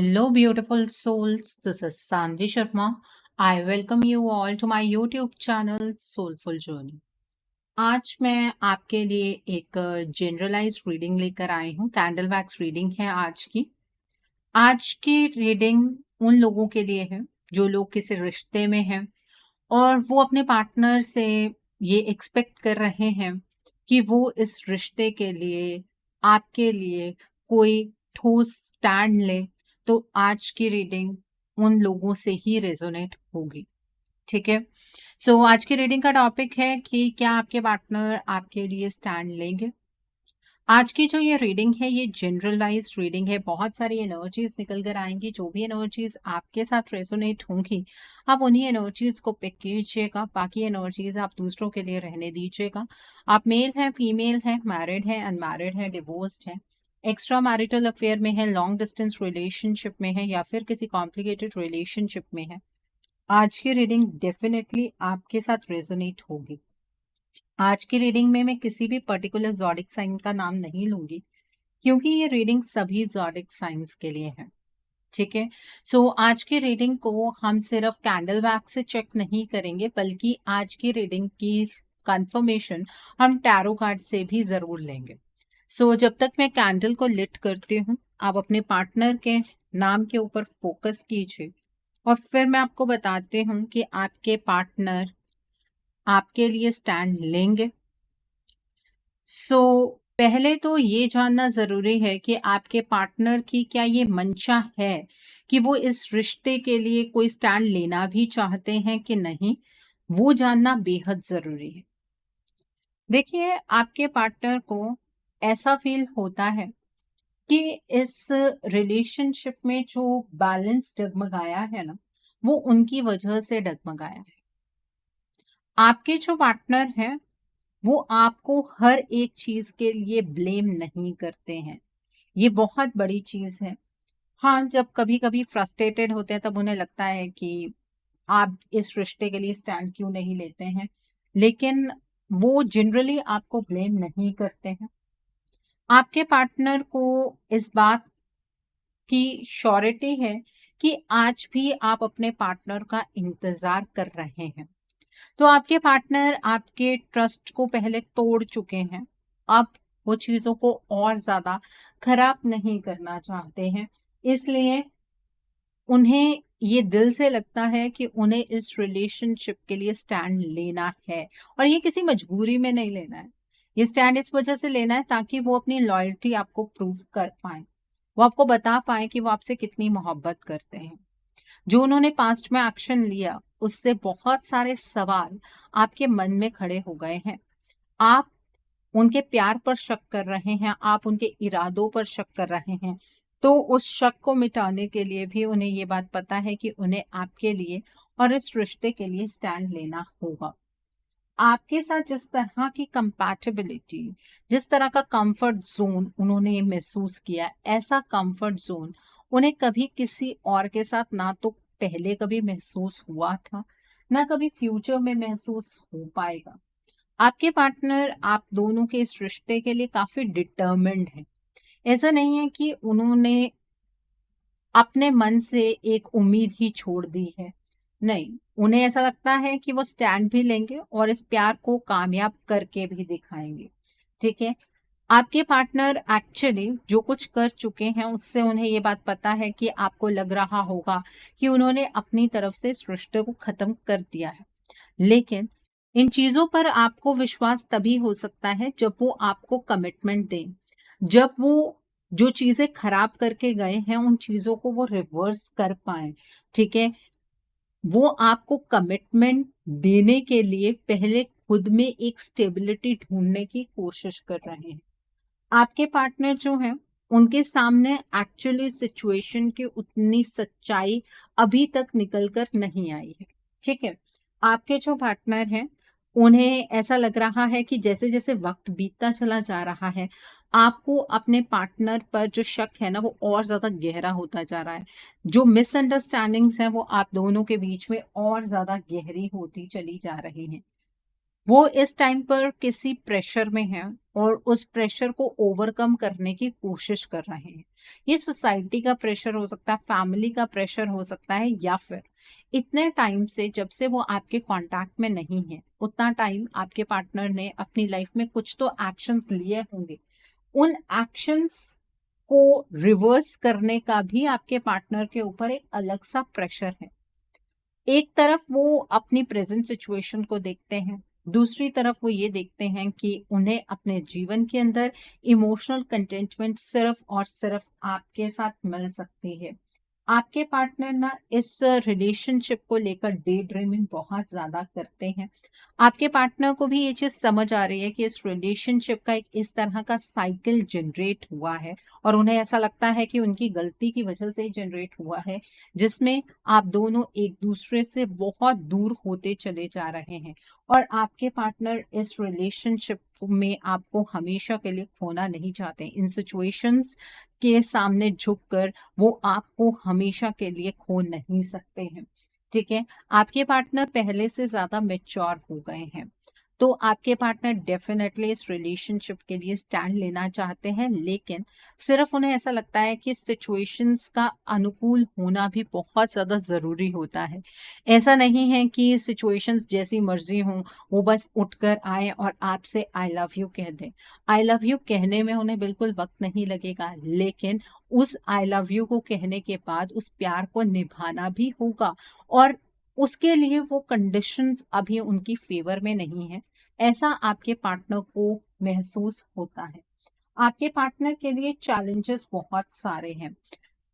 Hello, beautiful souls. This is Sanvi Sharma. I welcome you all to my YouTube channel Soulful Journey. आज मैं आपके लिए एक generalised reading लेकर आई हूँ. कैंडल वैक्स रीडिंग है आज की रीडिंग उन लोगों के लिए है जो लोग किसी रिश्ते में हैं और वो अपने पार्टनर से ये एक्सपेक्ट कर रहे हैं कि वो इस रिश्ते के लिए आपके लिए कोई ठोस स्टैंड ले. तो आज की रीडिंग उन लोगों से ही रेजोनेट होगी. ठीक है. सो आज की रीडिंग का टॉपिक है कि क्या आपके पार्टनर आपके लिए स्टैंड लेंगे. आज की जो ये रीडिंग है ये जनरलाइज्ड रीडिंग है. बहुत सारी एनर्जीज निकल कर आएंगी. जो भी एनर्जीज आपके साथ रेजोनेट होंगी आप उन्हीं एनर्जीज को पिक कीजिएगा. बाकी एनर्जीज आप दूसरों के लिए रहने दीजिएगा. आप मेल हैं, फीमेल हैं, मैरिड हैं, अनमैरिड हैं, डिवोर्स्ड हैं, एक्स्ट्रा मैरिटल अफेयर में है, लॉन्ग डिस्टेंस रिलेशनशिप में है या फिर किसी कॉम्प्लिकेटेड रिलेशनशिप में है, आज की रीडिंग डेफिनेटली आपके साथ रेजोनेट होगी. आज की रीडिंग में मैं किसी भी पर्टिकुलर ज़ोडिक साइन का नाम नहीं लूंगी क्योंकि ये रीडिंग सभी ज़ोडिक साइंस के लिए है. ठीक है. सो आज की रीडिंग को हम सिर्फ कैंडल वैक्स से चेक नहीं करेंगे बल्कि आज की रीडिंग की कंफर्मेशन हम टैरो कार्ड से भी जरूर लेंगे. सो जब तक मैं कैंडल को लिट करती हूँ आप अपने पार्टनर के नाम के ऊपर फोकस कीजिए और फिर मैं आपको बताती हूँ कि आपके पार्टनर आपके लिए स्टैंड लेंगे. सो पहले तो ये जानना जरूरी है कि आपके पार्टनर की क्या ये मंशा है कि वो इस रिश्ते के लिए कोई स्टैंड लेना भी चाहते हैं कि नहीं, वो जानना बेहद जरूरी है. देखिए आपके पार्टनर को ऐसा फील होता है कि इस रिलेशनशिप में जो बैलेंस डगमगाया है ना वो उनकी वजह से डगमगाया है. आपके जो पार्टनर हैं वो आपको हर एक चीज के लिए ब्लेम नहीं करते हैं. ये बहुत बड़ी चीज है. हाँ, जब कभी कभी फ्रस्ट्रेटेड होते हैं तब उन्हें लगता है कि आप इस रिश्ते के लिए स्टैंड क्यों नहीं लेते हैं, लेकिन वो जनरली आपको ब्लेम नहीं करते हैं. आपके पार्टनर को इस बात की श्योरिटी है कि आज भी आप अपने पार्टनर का इंतजार कर रहे हैं. तो आपके पार्टनर आपके ट्रस्ट को पहले तोड़ चुके हैं. अब वो चीजों को और ज्यादा खराब नहीं करना चाहते हैं. इसलिए उन्हें ये दिल से लगता है कि उन्हें इस रिलेशनशिप के लिए स्टैंड लेना है और ये किसी मजबूरी में नहीं लेना है. ये स्टैंड इस वजह से लेना है ताकि वो अपनी लॉयल्टी आपको प्रूव कर पाए, वो आपको बता पाए कि वो आपसे कितनी मोहब्बत करते हैं. जो उन्होंने पास्ट में एक्शन लिया उससे बहुत सारे सवाल आपके मन में खड़े हो गए हैं. आप उनके प्यार पर शक कर रहे हैं, आप उनके इरादों पर शक कर रहे हैं. तो उस शक को मिटाने के लिए भी उन्हें ये बात पता है कि उन्हें आपके लिए और इस रिश्ते के लिए स्टैंड लेना होगा. आपके साथ जिस तरह की कंपैटिबिलिटी, जिस तरह का कंफर्ट जोन उन्होंने महसूस किया, ऐसा कंफर्ट जोन उन्हें कभी किसी और के साथ ना तो पहले कभी महसूस हुआ था ना कभी फ्यूचर में महसूस हो पाएगा. आपके पार्टनर आप दोनों के इस रिश्ते के लिए काफी डिटर्मिन्ड है. ऐसा नहीं है कि उन्होंने अपने मन से एक उम्मीद ही छोड़ दी है. नहीं, उन्हें ऐसा लगता है कि वो स्टैंड भी लेंगे और इस प्यार को कामयाब करके भी दिखाएंगे. ठीक है. आपके पार्टनर एक्चुअली जो कुछ कर चुके हैं उससे उन्हें ये बात पता है कि आपको लग रहा होगा कि उन्होंने अपनी तरफ से इस रिश्ते को खत्म कर दिया है. लेकिन इन चीजों पर आपको विश्वास तभी हो सकता है जब वो आपको कमिटमेंट दें, जब वो जो चीजें खराब करके गए हैं उन चीजों को वो रिवर्स कर पाए. ठीक है. वो आपको कमिटमेंट देने के लिए पहले खुद में एक स्टेबिलिटी ढूंढने की कोशिश कर रहे हैं. आपके पार्टनर जो हैं उनके सामने एक्चुअली सिचुएशन की उतनी सच्चाई अभी तक निकल कर नहीं आई है. ठीक है. आपके जो पार्टनर हैं उन्हें ऐसा लग रहा है कि जैसे जैसे वक्त बीतता चला जा रहा है आपको अपने पार्टनर पर जो शक है ना वो और ज्यादा गहरा होता जा रहा है. जो मिसअंडरस्टैंडिंग्स हैं वो आप दोनों के बीच में और ज्यादा गहरी होती चली जा रही हैं. वो इस टाइम पर किसी प्रेशर में है और उस प्रेशर को ओवरकम करने की कोशिश कर रहे हैं। ये सोसाइटी का प्रेशर हो सकता है, फैमिली का प्रेशर हो सकता है, या फिर इतने टाइम से जब से वो आपके कांटेक्ट में नहीं है उतना टाइम आपके पार्टनर ने अपनी लाइफ में कुछ तो एक्शंस लिए होंगे। उन एक्शंस को रिवर्स करने का भी आपके पार्टनर के ऊपर एक अलग सा प्रेशर है। एक तरफ वो अपनी प्रेजेंट सिचुएशन को देखते हैं, दूसरी तरफ वो ये देखते हैं कि उन्हें अपने जीवन के अंदर इमोशनल कंटेंटमेंट सिर्फ और सिर्फ आपके साथ मिल सकती है। आपके पार्टनर ना इस रिलेशनशिप को लेकर डे ड्रीमिंग बहुत ज्यादा करते हैं। आपके पार्टनर को भी ये चीज समझ आ रही है कि इस रिलेशनशिप का एक इस तरह का साइकिल जनरेट हुआ है, और उन्हें ऐसा लगता है कि उनकी गलती की वजह से जनरेट हुआ है, जिसमें आप दोनों एक दूसरे से बहुत दूर होते चले जा रहे हैं। और आपके पार्टनर इस रिलेशनशिप में आपको हमेशा के लिए खोना नहीं चाहते। इन सिचुएशंस के सामने झुककर वो आपको हमेशा के लिए खो नहीं सकते हैं। ठीक है, आपके पार्टनर पहले से ज्यादा मेच्योर हो गए हैं, तो आपके पार्टनर डेफिनेटली इस रिलेशनशिप के लिए स्टैंड लेना चाहते हैं, लेकिन सिर्फ उन्हें ऐसा लगता है कि सिचुएशंस का अनुकूल होना भी बहुत ज्यादा जरूरी होता है। ऐसा नहीं है कि सिचुएशंस जैसी मर्जी हो वो बस उठकर आए और आपसे आई लव यू कह दें। आई लव यू कहने में उन्हें बिल्कुल वक्त नहीं लगेगा, लेकिन उस आई लव यू को कहने के बाद उस प्यार को निभाना भी होगा, और उसके लिए वो कंडीशंस अभी उनकी फेवर में नहीं है। ऐसा आपके पार्टनर को महसूस होता है। आपके पार्टनर के लिए चैलेंजेस बहुत सारे हैं।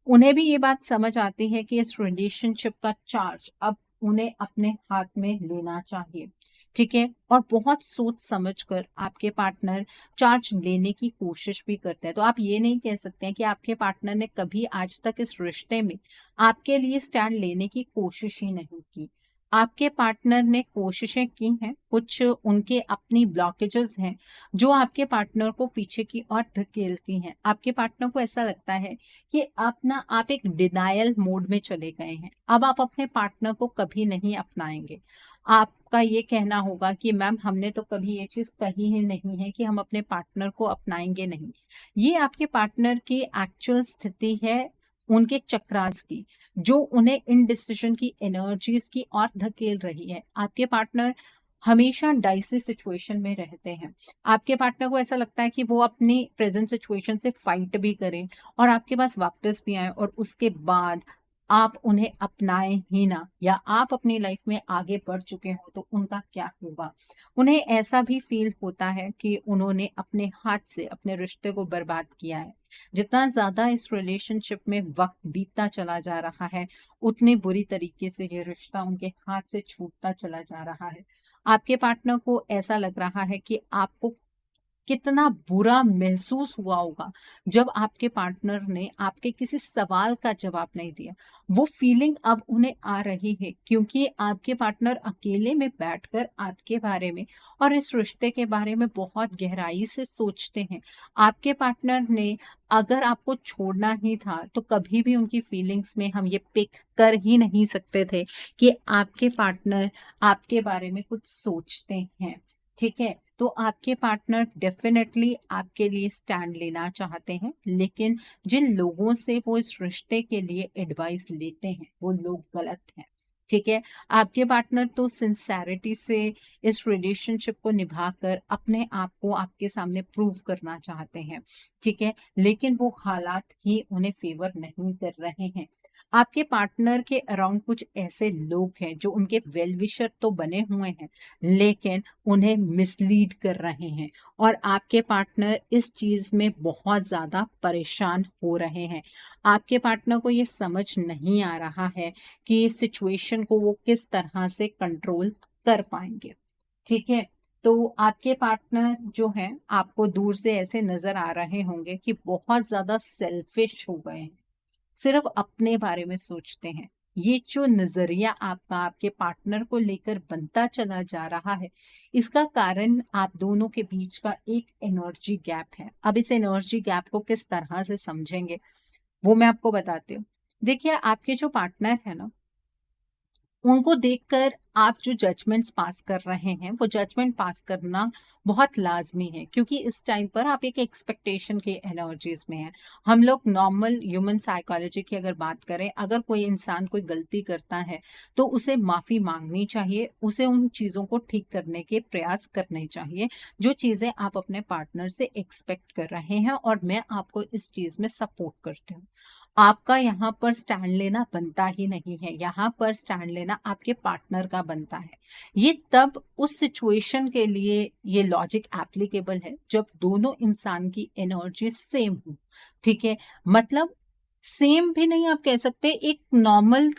उन्हें भी ये बात समझ आती है कि इस रिलेशनशिप का चार्ज अब उन्हें अपने हाथ में लेना चाहिए। ठीक है, और बहुत सोच समझ कर आपके पार्टनर चार्ज लेने की कोशिश भी करते हैं। तो आप ये नहीं कह सकते हैं कि आपके पार्टनर ने कभी आज तक इस रिश्ते में आपके लिए स्टैंड लेने की कोशिश ही नहीं की। आपके पार्टनर ने कोशिशें की हैं, कुछ उनके अपनी ब्लॉकेजेस हैं जो आपके पार्टनर को पीछे की ओर धकेलती हैं। आपके पार्टनर को ऐसा लगता है कि आप एक डिनायल मोड में चले गए हैं, अब आप अपने पार्टनर को कभी नहीं अपनाएंगे। आपका ये कहना होगा कि मैम हमने तो कभी ये चीज कही ही नहीं है कि हम अपने पार्टनर को अपनाएंगे नहीं। ये आपके पार्टनर की एक्चुअल स्थिति है, उनके चक्रास की, जो उन्हें इनडिसिजन की एनर्जीज की ओर धकेल रही है। आपके पार्टनर हमेशा डाइसी सिचुएशन में रहते हैं। आपके पार्टनर को ऐसा लगता है कि वो अपनी प्रेजेंट सिचुएशन से फाइट भी करें और आपके पास वापस भी आए, और उसके बाद आप उन्हें अपनाएं ही ना, या आप अपनी लाइफ में आगे बढ़ चुके हो तो उनका क्या होगा। उन्हें ऐसा भी फील होता है कि उन्होंने अपने हाथ से अपने रिश्ते को बर्बाद किया है। जितना ज्यादा इस रिलेशनशिप में वक्त बीतता चला जा रहा है, उतनी बुरी तरीके से ये रिश्ता उनके हाथ से छूटता चला जा रहा है। आपके पार्टनर को ऐसा लग रहा है कि आपको कितना बुरा महसूस हुआ होगा जब आपके पार्टनर ने आपके किसी सवाल का जवाब नहीं दिया। वो फीलिंग अब उन्हें आ रही है, क्योंकि आपके पार्टनर अकेले में बैठकर आपके बारे में और इस रिश्ते के बारे में बहुत गहराई से सोचते हैं। आपके पार्टनर ने अगर आपको छोड़ना ही था तो कभी भी उनकी फीलिंग्स में हम ये पिक कर ही नहीं सकते थे कि आपके पार्टनर आपके बारे में कुछ सोचते हैं। ठीक है, तो आपके पार्टनर डेफिनेटली आपके लिए स्टैंड लेना चाहते हैं, लेकिन जिन लोगों से वो इस रिश्ते के लिए एडवाइस लेते हैं वो लोग गलत हैं। ठीक है, आपके पार्टनर तो सिंसेरिटी से इस रिलेशनशिप को निभाकर अपने आप को आपके सामने प्रूव करना चाहते हैं। ठीक है, लेकिन वो हालात ही उन्हें फेवर नहीं कर रहे हैं। आपके पार्टनर के अराउंड कुछ ऐसे लोग हैं जो उनके वेल विशर तो बने हुए हैं, लेकिन उन्हें मिसलीड कर रहे हैं, और आपके पार्टनर इस चीज में बहुत ज्यादा परेशान हो रहे हैं। आपके पार्टनर को ये समझ नहीं आ रहा है कि सिचुएशन को वो किस तरह से कंट्रोल कर पाएंगे। ठीक है, तो आपके पार्टनर जो है आपको दूर से ऐसे नजर आ रहे होंगे कि बहुत ज्यादा सेल्फिश हो गए हैं, सिर्फ अपने बारे में सोचते हैं। ये जो नजरिया आपका आपके पार्टनर को लेकर बनता चला जा रहा है, इसका कारण आप दोनों के बीच का एक एनर्जी गैप है। अब इस एनर्जी गैप को किस तरह से समझेंगे वो मैं आपको बताती हूँ। देखिए, आपके जो पार्टनर है ना, उनको देखकर आप जो जजमेंट्स पास कर रहे हैं वो जजमेंट पास करना बहुत लाजमी है, क्योंकि इस टाइम पर आप एक एक्सपेक्टेशन की एनर्जीज में हैं। हम लोग नॉर्मल ह्यूमन साइकोलॉजी की अगर बात करें, अगर कोई इंसान कोई गलती करता है तो उसे माफ़ी मांगनी चाहिए, उसे उन चीज़ों को ठीक करने के प्रयास करने चाहिए जो चीज़ें आप अपने पार्टनर से एक्सपेक्ट कर रहे हैं, और मैं आपको इस चीज़ में सपोर्ट करती हूँ। आपका यहाँ पर स्टैंड लेना बनता ही नहीं है, यहाँ पर स्टैंड लेना आपके पार्टनर का बनता है। ये तब उस सिचुएशन के लिए ये लॉजिक एप्लीकेबल है जब दोनों इंसान की एनर्जी सेम हो। ठीक है, मतलब सेम भी नहीं आप कह सकते, एक नॉर्मल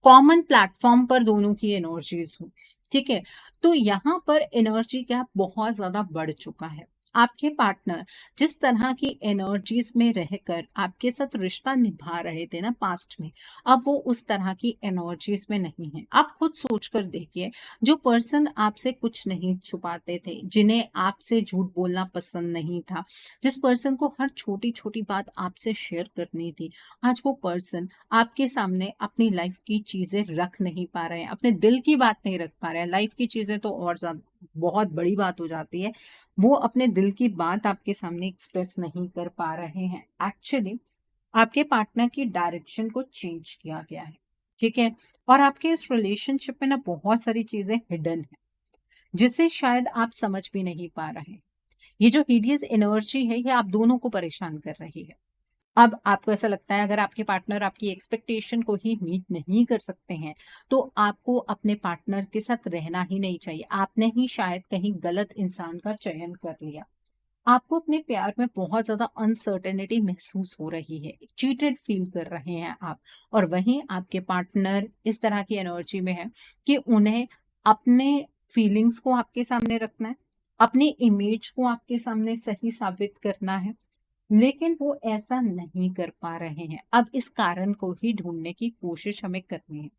कॉमन प्लेटफॉर्म पर दोनों की एनर्जीज हो। ठीक है, तो यहाँ पर एनर्जी गैप बहुत ज्यादा बढ़ चुका है। आपके पार्टनर जिस तरह की एनर्जीज में रहकर आपके साथ रिश्ता निभा रहे थे ना पास्ट में, अब वो उस तरह की एनर्जीज में नहीं है। आप खुद सोच कर देखिए, जो पर्सन आपसे कुछ नहीं छुपाते थे, जिन्हें आपसे झूठ बोलना पसंद नहीं था, जिस पर्सन को हर छोटी छोटी बात आपसे शेयर करनी थी, आज वो पर्सन आपके सामने अपनी लाइफ की चीजें रख नहीं पा रहे हैं, अपने दिल की बात नहीं रख पा रहे हैं। लाइफ की चीजें तो और ज्यादा बहुत बड़ी बात हो जाती है, वो अपने दिल की बात आपके सामने एक्सप्रेस नहीं कर पा रहे हैं। एक्चुअली आपके पार्टनर की डायरेक्शन को चेंज किया गया है। ठीक है, और आपके इस रिलेशनशिप में ना बहुत सारी चीजें हिडन है जिसे शायद आप समझ भी नहीं पा रहे हैं। ये जो हिडियस एनर्जी है ये आप दोनों को परेशान कर रही है। अब आपको ऐसा लगता है अगर आपके पार्टनर आपकी एक्सपेक्टेशन को ही मीट नहीं कर सकते हैं तो आपको अपने पार्टनर के साथ रहना ही नहीं चाहिए। आपने ही शायद कहीं गलत इंसान का चयन कर लिया। आपको अपने प्यार में बहुत ज्यादा अनसर्टेनिटी महसूस हो रही है, चीटेड फील कर रहे हैं आप, और वहीं आपके पार्टनर इस तरह की एनर्जी में है कि उन्हें अपने फीलिंग्स को आपके सामने रखना है, अपनी इमेज को आपके सामने सही साबित करना है, लेकिन वो ऐसा नहीं कर पा रहे हैं। अब इस कारण को ही ढूंढने की कोशिश हमें करनी है।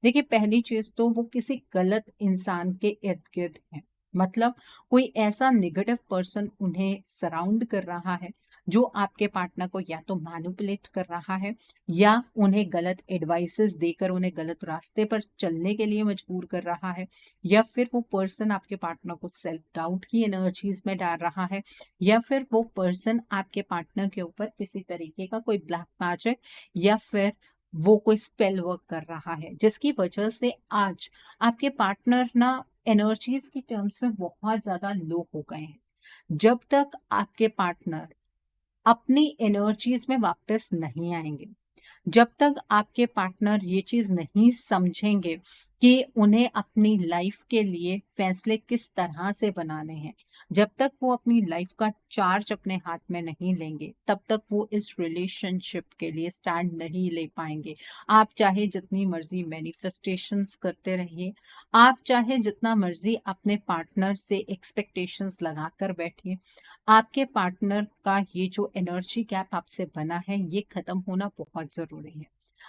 देखिए, पहली चीज तो वो किसी गलत इंसान के इर्द गिर्द है, मतलब कोई ऐसा निगेटिव पर्सन उन्हें सराउंड कर रहा है जो आपके पार्टनर को या तो मैनिपुलेट कर रहा है, या उन्हें गलत एडवाइसेस देकर उन्हें गलत रास्ते पर चलने के लिए मजबूर कर रहा है, या फिर वो पर्सन आपके पार्टनर को सेल्फ डाउट की एनर्जीज में डाल रहा है, या फिर वो पर्सन आपके पार्टनर के ऊपर किसी तरीके का कोई ब्लैक मैजिक या फिर वो कोई स्पेल वर्क कर रहा है, जिसकी वजह से आज आपके पार्टनर ना एनर्जीज की टर्म्स में बहुत ज्यादा लो हो गए हैं। जब तक आपके पार्टनर अपनी एनर्जीज में वापस नहीं आएंगे, जब तक आपके पार्टनर ये चीज नहीं समझेंगे कि उन्हें अपनी लाइफ के लिए फैसले किस तरह से बनाने हैं, जब तक वो अपनी लाइफ का चार्ज अपने हाथ में नहीं लेंगे, तब तक वो इस रिलेशनशिप के लिए स्टैंड नहीं ले पाएंगे। आप चाहे जितनी मर्जी मैनिफेस्टेशंस करते रहिए, आप चाहे जितना मर्जी अपने पार्टनर से एक्सपेक्टेशंस लगा कर बैठिए, आपके पार्टनर का ये जो एनर्जी गैप आपसे बना है ये खत्म होना बहुत जरूरी है।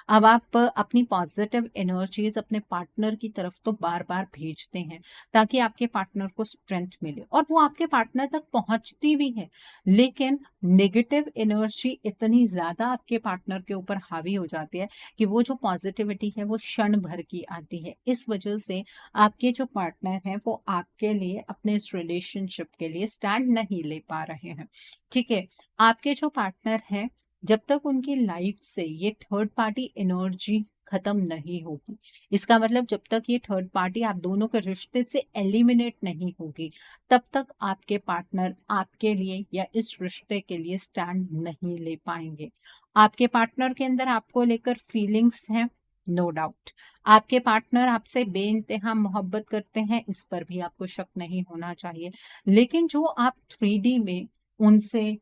अब आप अपनी पॉजिटिव एनर्जीज अपने पार्टनर की तरफ तो बार बार भेजते हैं ताकि आपके पार्टनर को स्ट्रेंथ मिले, और वो आपके पार्टनर तक पहुंचती भी है, लेकिन नेगेटिव एनर्जी इतनी ज्यादा आपके पार्टनर के ऊपर हावी हो जाती है कि वो जो पॉजिटिविटी है वो क्षण भर की आती है। इस वजह से आपके जो पार्टनर हैं वो आपके लिए अपने इस रिलेशनशिप के लिए स्टैंड नहीं ले पा रहे हैं। ठीक है, आपके जो पार्टनर हैं, जब तक उनकी लाइफ से ये थर्ड पार्टी एनर्जी खत्म नहीं होगी, इसका मतलब जब तक ये थर्ड पार्टी आप दोनों के रिश्ते से एलिमिनेट नहीं होगी, तब तक आपके पार्टनर आपके लिए या इस रिश्ते के लिए स्टैंड नहीं ले पाएंगे। आपके पार्टनर के अंदर आपको लेकर फीलिंग्स हैं, नो डाउट। आपके पार्टनर आपसे बेइंतहा मोहब्बत करते हैं, इस पर भी आपको शक नहीं होना चाहिए, लेकिन जो आप 3D में उनसे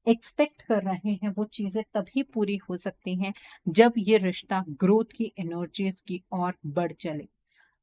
एक्सपेक्ट कर रहे हैं वो चीजें तभी पूरी हो सकती हैं जब ये रिश्ता ग्रोथ की एनर्जीज की ओर बढ़ चले।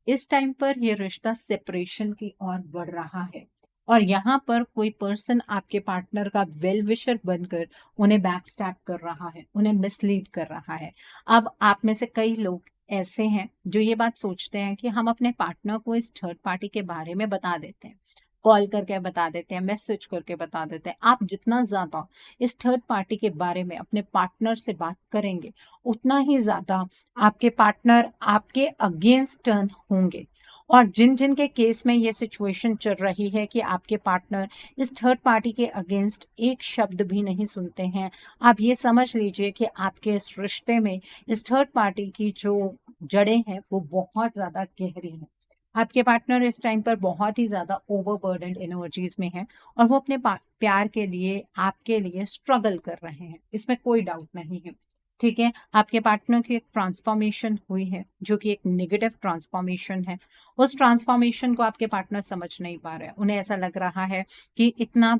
इस टाइम पर ये रिश्ता सेपरेशन की ओर बढ़ रहा है, और यहाँ पर कोई पर्सन आपके पार्टनर का वेल विशर बनकर उन्हें बैक स्टैप कर रहा है, उन्हें मिसलीड कर रहा है। अब आप में से कई लोग ऐसे हैं जो ये बात सोचते हैं कि हम अपने पार्टनर को इस थर्ड पार्टी के बारे में बता देते हैं, कॉल करके बता देते हैं, मैसेज करके बता देते हैं। आप जितना ज़्यादा इस थर्ड पार्टी के बारे में अपने पार्टनर से बात करेंगे, उतना ही ज़्यादा आपके पार्टनर आपके अगेंस्ट टर्न होंगे। और जिन जिन के केस में ये सिचुएशन चल रही है कि आपके पार्टनर इस थर्ड पार्टी के अगेंस्ट एक शब्द भी नहीं सुनते हैं, आप ये समझ लीजिए कि आपके इस रिश्ते में इस थर्ड पार्टी की जो जड़ें हैं वो बहुत ज़्यादा गहरी हैं। आपके पार्टनर इस टाइम पर बहुत ही ज़्यादा ओवरबर्डन्ड एनर्जीज में है और वो अपने प्यार के लिए आपके लिए स्ट्रगल कर रहे हैं, इसमें कोई डाउट नहीं है। ठीक है, आपके पार्टनर की एक ट्रांसफॉर्मेशन हुई है जो कि एक नेगेटिव ट्रांसफॉर्मेशन है। उस ट्रांसफॉर्मेशन को आपके पार्टनर समझ नहीं पा रहे हैं। उन्हें ऐसा लग रहा है कि इतना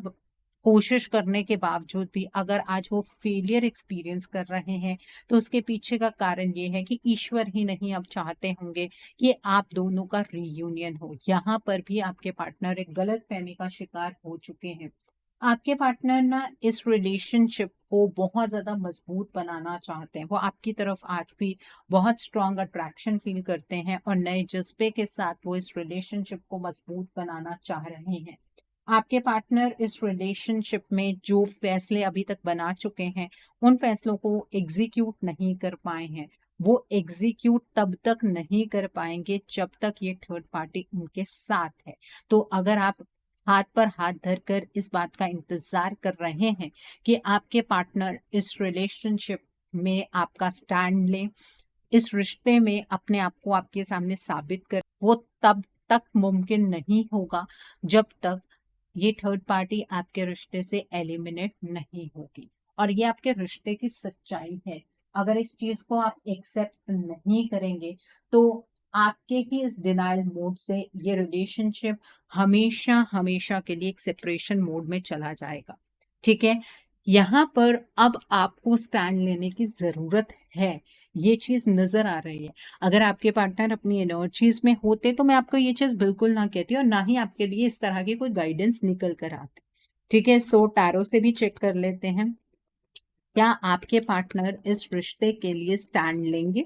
कोशिश करने के बावजूद भी अगर आज वो फेलियर एक्सपीरियंस कर रहे हैं, तो उसके पीछे का कारण ये है कि ईश्वर ही नहीं अब चाहते होंगे कि आप दोनों का रीयूनियन हो। यहाँ पर भी आपके पार्टनर एक गलतफहमी का शिकार हो चुके हैं। आपके पार्टनर ना इस रिलेशनशिप को बहुत ज़्यादा मजबूत बनाना चाहते हैं। वो आपकी तरफ आज भी बहुत स्ट्रॉन्ग अट्रैक्शन फील करते हैं और नए जज्बे के साथ वो इस रिलेशनशिप को मजबूत बनाना चाह रहे हैं। आपके पार्टनर इस रिलेशनशिप में जो फैसले अभी तक बना चुके हैं, उन फैसलों को एग्जीक्यूट नहीं कर पाए हैं। वो एग्जीक्यूट तब तक नहीं कर पाएंगे जब तक ये थर्ड पार्टी उनके साथ है। तो अगर आप हाथ पर हाथ धरकर इस बात का इंतजार कर रहे हैं कि आपके पार्टनर इस रिलेशनशिप में आपका स्टैंड ले, इस रिश्ते में अपने आप को आपके सामने साबित कर, वो तब तक मुमकिन नहीं होगा जब तक ये थर्ड पार्टी आपके रिश्ते से एलिमिनेट नहीं होगी। और ये आपके रिश्ते की सच्चाई है। अगर इस चीज को आप एक्सेप्ट नहीं करेंगे तो आपके ही इस डिनायल मोड से ये रिलेशनशिप हमेशा हमेशा के लिए एक सेपरेशन मोड में चला जाएगा। ठीक है, यहाँ पर अब आपको स्टैंड लेने की जरूरत है। ये चीज नजर आ रही है। अगर आपके पार्टनर अपनी एनर्जीज में होते तो मैं आपको ये चीज बिल्कुल ना कहती और ना ही आपके लिए इस तरह की कोई गाइडेंस निकल कर आती। ठीक है, सो टैरो से भी चेक कर लेते हैं, क्या आपके पार्टनर इस रिश्ते के लिए स्टैंड लेंगे।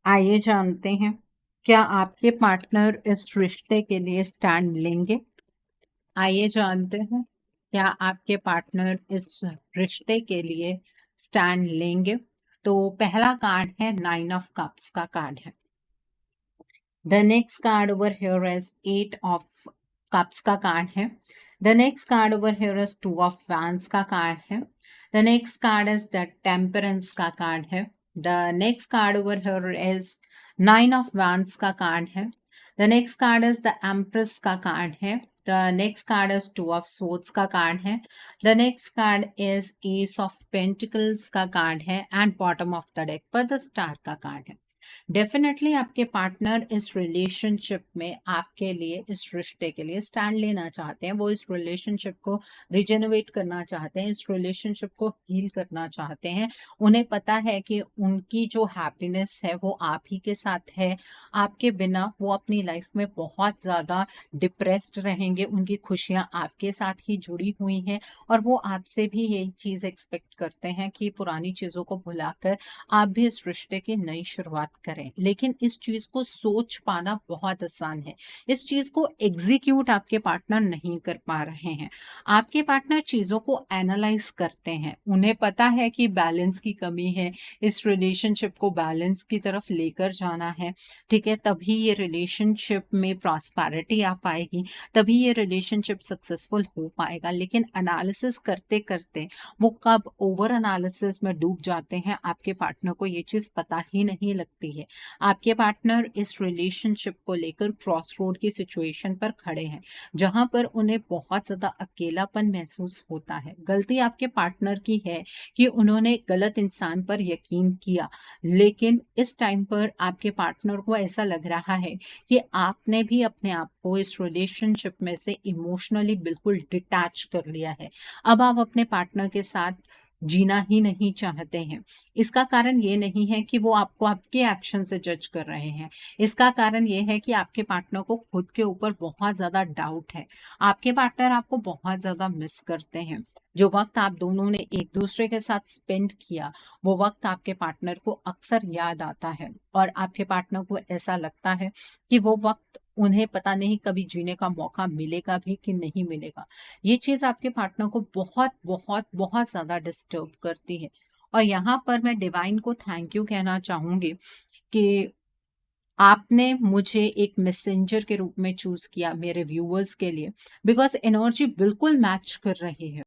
आइए जानते हैं, क्या आपके पार्टनर इस रिश्ते के लिए स्टैंड लेंगे। आइए जानते हैं, क्या आपके पार्टनर इस रिश्ते के लिए स्टैंड लेंगे। तो पहला कार्ड है 9 ऑफ कप्स का कार्ड है। The next card over here is 8 of cups का कार्ड है। The next card over here is 2 of wands का कार्ड है। The next card is the temperance का कार्ड है। The next card over here is 9 of wands का card है। The next card is the empress का card है। The next card is 2 of swords का card है। The next card is S of pentacles का card है and bottom of the deck पर the star का कार्ड है। डेफिनेटली आपके पार्टनर इस रिलेशनशिप में आपके लिए, इस रिश्ते के लिए स्टैंड लेना चाहते हैं। वो इस रिलेशनशिप को रिजेनरेट करना चाहते हैं, इस रिलेशनशिप को हील करना चाहते हैं। उन्हें पता है कि उनकी जो हैप्पीनेस है वो आप ही के साथ है। आपके बिना वो अपनी लाइफ में बहुत ज़्यादा डिप्रेस्ड रहेंगे। उनकी खुशियाँ आपके साथ ही जुड़ी हुई हैं और वो आपसे भी यही चीज़ एक्सपेक्ट करते हैं कि पुरानी चीज़ों को भुलाकर आप भी इस रिश्ते की नई शुरुआत करें। लेकिन इस चीज को सोच पाना बहुत आसान है, इस चीज को एग्जीक्यूट आपके पार्टनर नहीं कर पा रहे हैं। आपके पार्टनर चीजों को एनालाइज करते हैं, उन्हें पता है कि बैलेंस की कमी है, इस रिलेशनशिप को बैलेंस की तरफ लेकर जाना है। ठीक है, तभी ये रिलेशनशिप में प्रॉस्पेरिटी आ पाएगी, तभी ये रिलेशनशिप सक्सेसफुल हो पाएगा। लेकिन एनालिसिस करते करते वो कब ओवर एनालिसिस में डूब जाते हैं, आपके पार्टनर को ये चीज पता ही नहीं लगती है। आपके पार्टनर इस रिलेशनशिप को लेकर क्रॉस रोड की सिचुएशन पर खड़े हैं, जहां पर उन्हें बहुत ज्यादा अकेलापन महसूस होता है। गलती आपके पार्टनर की है कि उन्होंने गलत इंसान पर यकीन किया, लेकिन इस टाइम पर आपके पार्टनर को ऐसा लग रहा है कि आपने भी अपने आप को इस रिलेशनशिप में से इमोशनली बिल्कुल डिटैच कर लिया है। अब आप अपने पार्टनर के साथ जीना ही नहीं चाहते हैं। इसका कारण ये नहीं है कि वो आपको आपके एक्शन से जज कर रहे हैं, इसका कारण ये है कि आपके पार्टनर को खुद के ऊपर बहुत ज़्यादा डाउट है। आपके पार्टनर आपको बहुत ज़्यादा मिस करते हैं। जो वक्त आप दोनों ने एक दूसरे के साथ स्पेंड किया, वो वक्त आपके पार्टनर को अक्सर याद आता है और आपके पार्टनर को ऐसा लगता है कि वो वक्त उन्हें पता नहीं कभी जीने का मौका मिलेगा भी कि नहीं मिलेगा। ये चीज़ आपके पार्टनर को बहुत बहुत बहुत ज़्यादा डिस्टर्ब करती है। और यहाँ पर मैं डिवाइन को थैंक यू कहना चाहूँगी कि आपने मुझे एक मैसेंजर के रूप में चूज किया मेरे व्यूअर्स के लिए, बिकॉज एनर्जी बिल्कुल मैच कर रही है।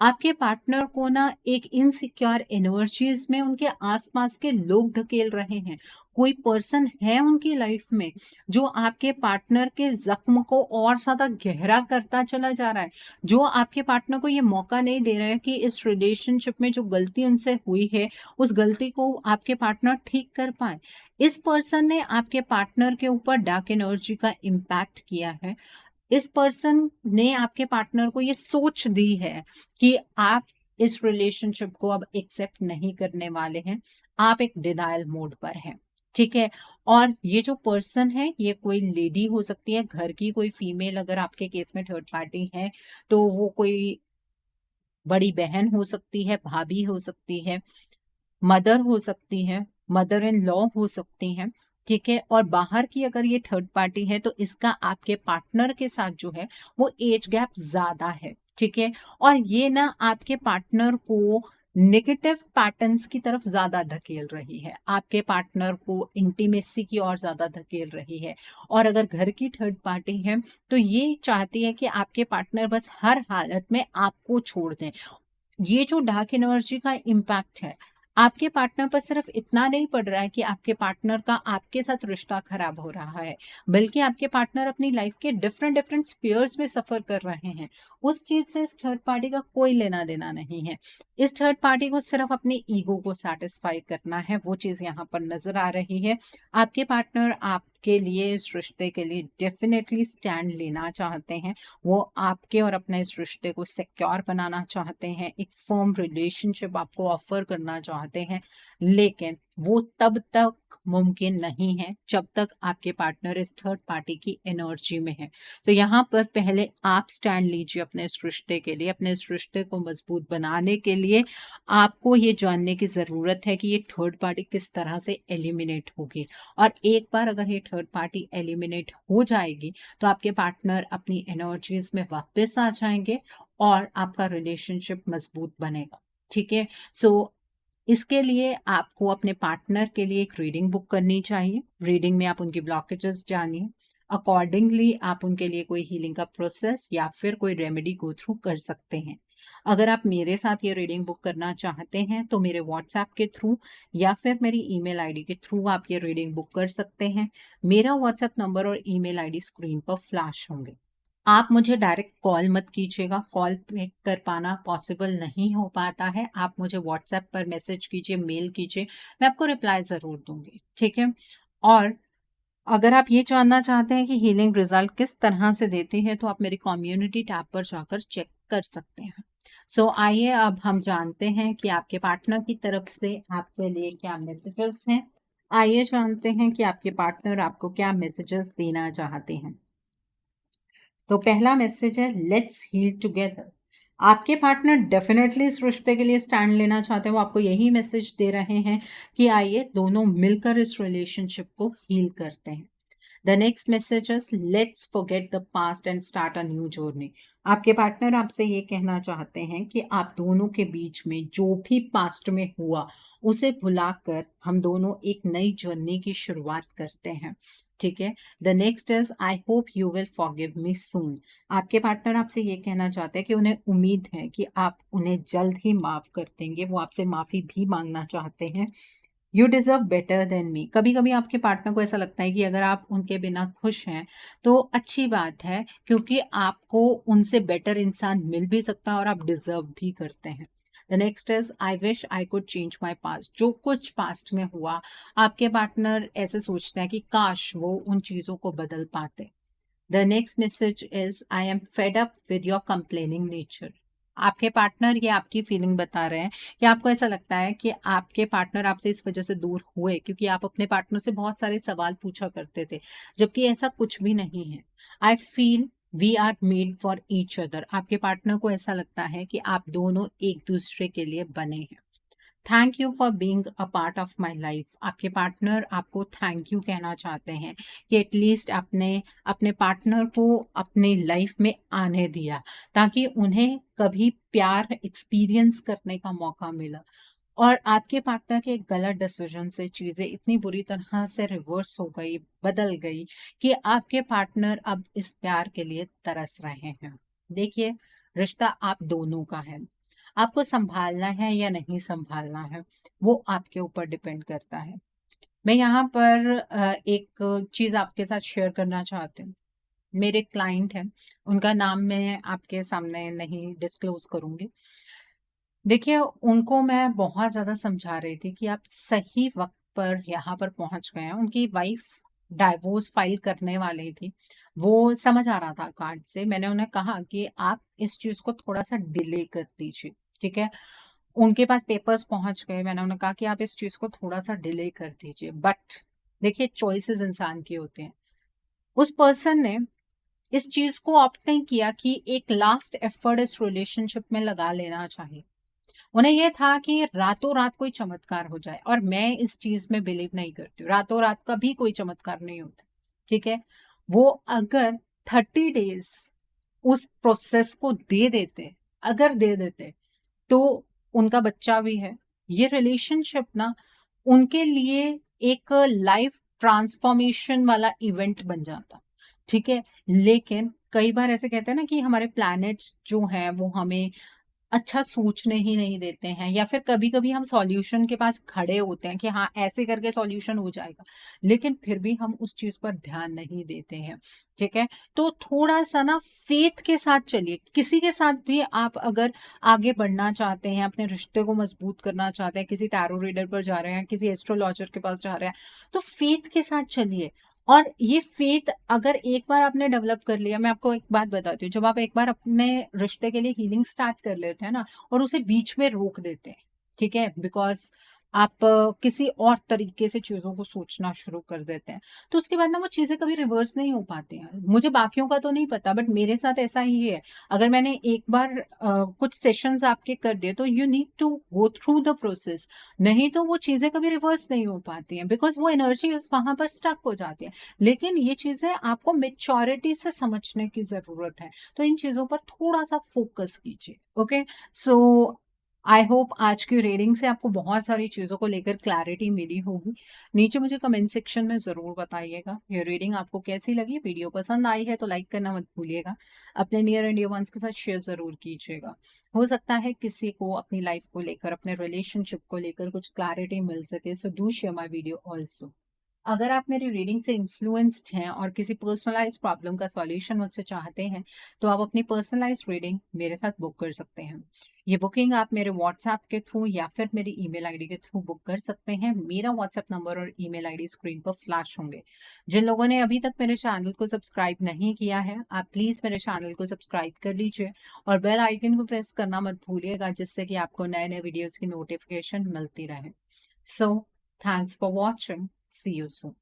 आपके पार्टनर को ना एक इनसिक्योर एनर्जीज में उनके आसपास के लोग धकेल रहे हैं। कोई पर्सन है उनकी लाइफ में जो आपके पार्टनर के जख्म को और ज्यादा गहरा करता चला जा रहा है, जो आपके पार्टनर को ये मौका नहीं दे रहा है कि इस रिलेशनशिप में जो गलती उनसे हुई है उस गलती को आपके पार्टनर ठीक कर पाए। इस पर्सन ने आपके पार्टनर के ऊपर डार्क एनर्जी का इम्पैक्ट किया है। इस पर्सन ने आपके पार्टनर को ये सोच दी है कि आप इस रिलेशनशिप को अब एक्सेप्ट नहीं करने वाले हैं, आप एक डिनायल मोड पर हैं। ठीक है। और ये जो पर्सन है ये कोई लेडी हो सकती है, घर की कोई फीमेल, अगर आपके केस में थर्ड पार्टी है तो वो कोई बड़ी बहन हो सकती है, भाभी हो सकती है, मदर हो सकती है, मदर इन लॉ हो सकती हैं। ठीक है। और बाहर की अगर ये थर्ड पार्टी है तो इसका आपके पार्टनर के साथ जो है वो एज गैप ज्यादा है। ठीक है। और ये ना आपके पार्टनर को नेगेटिव पैटर्न्स की तरफ ज्यादा धकेल रही है, आपके पार्टनर को इंटीमेसी की ओर ज्यादा धकेल रही है। और अगर घर की थर्ड पार्टी है तो ये चाहती है कि आपके पार्टनर बस हर हालत में आपको छोड़ दें। ये जो डार्क एनर्जी का इम्पैक्ट है आपके पार्टनर पर सिर्फ इतना नहीं पड़ रहा है कि आपके पार्टनर का आपके साथ रिश्ता खराब हो रहा है, बल्कि आपके पार्टनर अपनी लाइफ के डिफरेंट डिफरेंट स्पीयर्स में सफर कर रहे हैं। उस चीज से इस थर्ड पार्टी का कोई लेना देना नहीं है। इस थर्ड पार्टी को सिर्फ अपने ईगो को सेटिस्फाई करना है, वो चीज यहाँ पर नजर आ रही है। आपके पार्टनर आपके लिए, इस रिश्ते के लिए डेफिनेटली स्टैंड लेना चाहते हैं। वो आपके और अपने इस रिश्ते को सिक्योर बनाना चाहते हैं, एक फर्म रिलेशनशिप आपको ऑफर करना चाहते हैं। लेकिन वो तब तक मुमकिन नहीं है जब तक आपके पार्टनर इस थर्ड पार्टी की एनर्जी में है। तो यहाँ पर पहले आप स्टैंड लीजिए अपने इस रिश्ते के लिए। अपने इस रिश्ते को मजबूत बनाने के लिए आपको ये जानने की जरूरत है कि ये थर्ड पार्टी किस तरह से एलिमिनेट होगी। और एक बार अगर ये थर्ड पार्टी एलिमिनेट हो जाएगी तो आपके पार्टनर अपनी एनर्जीज में वापस आ जाएंगे और आपका रिलेशनशिप मजबूत बनेगा। ठीक है। सो इसके लिए आपको अपने पार्टनर के लिए एक रीडिंग बुक करनी चाहिए। रीडिंग में आप उनकी ब्लॉकेजेस जानिए, अकॉर्डिंगली आप उनके लिए कोई हीलिंग का प्रोसेस या फिर कोई रेमेडी गो थ्रू कर सकते हैं। अगर आप मेरे साथ ये रीडिंग बुक करना चाहते हैं तो मेरे व्हाट्सएप के थ्रू या फिर मेरी ईमेल आईडी के थ्रू आप ये रीडिंग बुक कर सकते हैं। मेरा व्हाट्सएप नंबर और ईमेल आईडी स्क्रीन पर फ्लैश होंगे। आप मुझे डायरेक्ट कॉल मत कीजिएगा, कॉल पिक कर पाना पॉसिबल नहीं हो पाता है। आप मुझे व्हाट्सएप पर मैसेज कीजिए, मेल कीजिए, मैं आपको रिप्लाई ज़रूर दूंगी। ठीक है। और अगर आप ये जानना चाहते हैं कि हीलिंग रिजल्ट किस तरह से देती है तो आप मेरी कम्युनिटी टैब पर जाकर चेक कर सकते हैं। सो आइए अब हम जानते हैं कि आपके पार्टनर की तरफ से आपके लिए क्या मैसेजेस हैं। आइए जानते हैं कि आपके पार्टनर आपको क्या मैसेजेस देना चाहते हैं। तो पहला मैसेज है, लेट्स हील टुगेदर। आपके पार्टनर डेफिनेटली इस रिश्ते के लिए स्टैंड लेना चाहते हैं। वो आपको यही मैसेज दे रहे हैं कि आइए दोनों मिलकर इस रिलेशनशिप को हील करते हैं। The next message is, let's forget the past and start a new journey. आपके पार्टनर आपसे ये कहना चाहते हैं कि आप दोनों के बीच में जो भी पास्ट में हुआ उसे भुलाकर हम दोनों एक नई जर्नी की शुरुआत करते हैं। ठीक है। The next is, I hope you will forgive me soon. आपके पार्टनर आपसे ये कहना चाहते हैं कि उन्हें उम्मीद है कि आप उन्हें जल्द ही माफ कर देंगे। वो आपसे माफी भी मांगना चाहते हैं। You deserve better than me. कभी कभी आपके पार्टनर को ऐसा लगता है कि अगर आप उनके बिना खुश हैं तो अच्छी बात है, क्योंकि आपको उनसे बेटर इंसान मिल भी सकता है और आप डिजर्व भी करते हैं। The next is, I wish I could change my past. जो कुछ पास्ट में हुआ आपके पार्टनर ऐसे सोचते हैं कि काश वो उन चीजों को बदल पाते। The next message is, I am fed up with your complaining nature. आपके पार्टनर ये आपकी फीलिंग बता रहे हैं कि आपको ऐसा लगता है कि आपके पार्टनर आपसे इस वजह से दूर हुए क्योंकि आप अपने पार्टनर से बहुत सारे सवाल पूछा करते थे, जबकि ऐसा कुछ भी नहीं है। I feel we are made for each other. आपके पार्टनर को ऐसा लगता है कि आप दोनों एक दूसरे के लिए बने हैं। Thank you for being a part of my life. आपके पार्टनर आपको थैंक यू कहना चाहते हैं कि एटलीस्ट आपने अपने पार्टनर को अपनी लाइफ में आने दिया, ताकि उन्हें कभी प्यार एक्सपीरियंस करने का मौका मिला। और आपके पार्टनर के गलत डिसीजन से चीजें इतनी बुरी तरह से रिवर्स हो गई, बदल गई, कि आपके पार्टनर अब इस प्यार के लिए तरस रहे हैं। देखिए, रिश्ता आप दोनों का है। आपको संभालना है या नहीं संभालना है, वो आपके ऊपर डिपेंड करता है। मैं यहाँ पर एक चीज आपके साथ शेयर करना चाहती हूँ। मेरे क्लाइंट हैं, उनका नाम मैं आपके सामने नहीं डिस्क्लोज करूंगी। देखिए, उनको मैं बहुत ज़्यादा समझा रही थी कि आप सही वक़्त पर यहाँ पर पहुँच गए हैं। उनकी वाइफ़ डाइवोर्स फाइल करने वाली थी। वो समझ आ रहा था कार्ड से। मैंने उन्हें कहा कि आप इस चीज़ को थोड़ा-सा डिले कर दीजिए, ठीक है? उनके पास पेपर्स पहुँच गए। मैंने उन्हें कहा कि आप इस चीज़ को थोड़ा-सा डिले कर दीजिए। बट देखिए, चॉइसेस इंसान के होते हैं। उस पर्सन ने इस चीज़ को ऑप्ट नहीं किया कि एक लास्ट एफर्ट इस रिलेशनशिप में लगा लेना चाहिए। उन्हें ये था कि रातों रात कोई चमत्कार हो जाए, और मैं इस चीज में बिलीव नहीं करती हूँ। रातों रात कभी कोई चमत्कार नहीं होता, ठीक है? वो अगर 30 डेज उस प्रोसेस को दे देते, अगर दे देते, तो उनका बच्चा भी है। ये रिलेशनशिप ना उनके लिए एक लाइफ ट्रांसफॉर्मेशन वाला इवेंट बन जाता, ठीक है? लेकिन कई बार ऐसे कहते हैं ना कि हमारे प्लैनेट्स जो हैं वो हमें अच्छा सोचने ही नहीं देते हैं, या फिर कभी-कभी हम सॉल्यूशन के पास खड़े होते हैं कि हाँ, ऐसे करके सॉल्यूशन हो जाएगा, लेकिन फिर भी हम उस चीज़ पर ध्यान नहीं देते हैं, ठीक है? तो थोड़ा-सा ना फ़ेथ के साथ चलिए। किसी के साथ भी आप अगर आगे बढ़ना चाहते हैं, अपने रिश्ते को मज़बूत करना चाहते हैं, किसी टैरो रीडर पर जा रहे हैं, किसी एस्ट्रोलॉजर के पास जा रहे हैं, तो फ़ेथ के साथ चलिए। और ये फ़ेथ अगर एक बार आपने डेवलप कर लिया, मैं आपको एक बात बताती हूँ, जब आप एक बार अपने रिश्ते के लिए हीलिंग स्टार्ट कर लेते हैं ना, और उसे बीच में रोक देते हैं, ठीक है? बिकॉज़ आप किसी और तरीके से चीज़ों को सोचना शुरू कर देते हैं, तो उसके बाद ना वो चीज़ें कभी रिवर्स नहीं हो पाती हैं। मुझे बाकियों का तो नहीं पता, बट मेरे साथ ऐसा ही है। अगर मैंने एक बार कुछ सेशंस आपके कर दिए, तो you need to go through the process, नहीं तो वो चीज़ें कभी रिवर्स नहीं हो पाती हैं, बिकॉज़ वो एनर्जी उस वहाँ पर स्टक हो जाती है। लेकिन ये चीज़ें आपको मैच्योरिटी से समझने की ज़रूरत है। तो इन चीज़ों पर थोड़ा-सा फ़ोकस कीजिए, ओके? सो आई होप आज की रीडिंग से आपको बहुत सारी चीज़ों को लेकर क्लैरिटी मिली होगी। नीचे मुझे कमेंट सेक्शन में ज़रूर बताइएगा, ये रीडिंग आपको कैसी लगी? वीडियो पसंद आई है तो लाइक करना मत भूलिएगा। अपने नियर एंड डियर वन्स के साथ शेयर ज़रूर कीजिएगा। हो सकता है किसी को अपनी लाइफ़ को लेकर, अपने रिलेशनशिप को लेकर कुछ क्लैरिटी मिल सके, so do share my video also. अगर आप मेरी रीडिंग से इन्फ्लुएंस्ड हैं और किसी पर्सनलाइज्ड प्रॉब्लम का सॉल्यूशन मुझसे चाहते हैं, तो आप अपनी पर्सनलाइज्ड रीडिंग मेरे साथ बुक कर सकते हैं। ये बुकिंग आप मेरे व्हाट्सएप के थ्रू या फिर मेरी ईमेल आईडी के थ्रू बुक कर सकते हैं। मेरा व्हाट्सएप नंबर और ईमेल आईडी स्क्रीन पर फ्लैश होंगे। जिन लोगों ने अभी तक मेरे चैनल को सब्सक्राइब नहीं किया है, आप प्लीज़ मेरे चैनल को सब्सक्राइब कर लीजिए और बेल आइकन को प्रेस करना मत भूलिएगा, जिससे कि आपको नए-नए वीडियोज़ की नोटिफिकेशन मिलती रहे। So, thanks for watching. See you soon.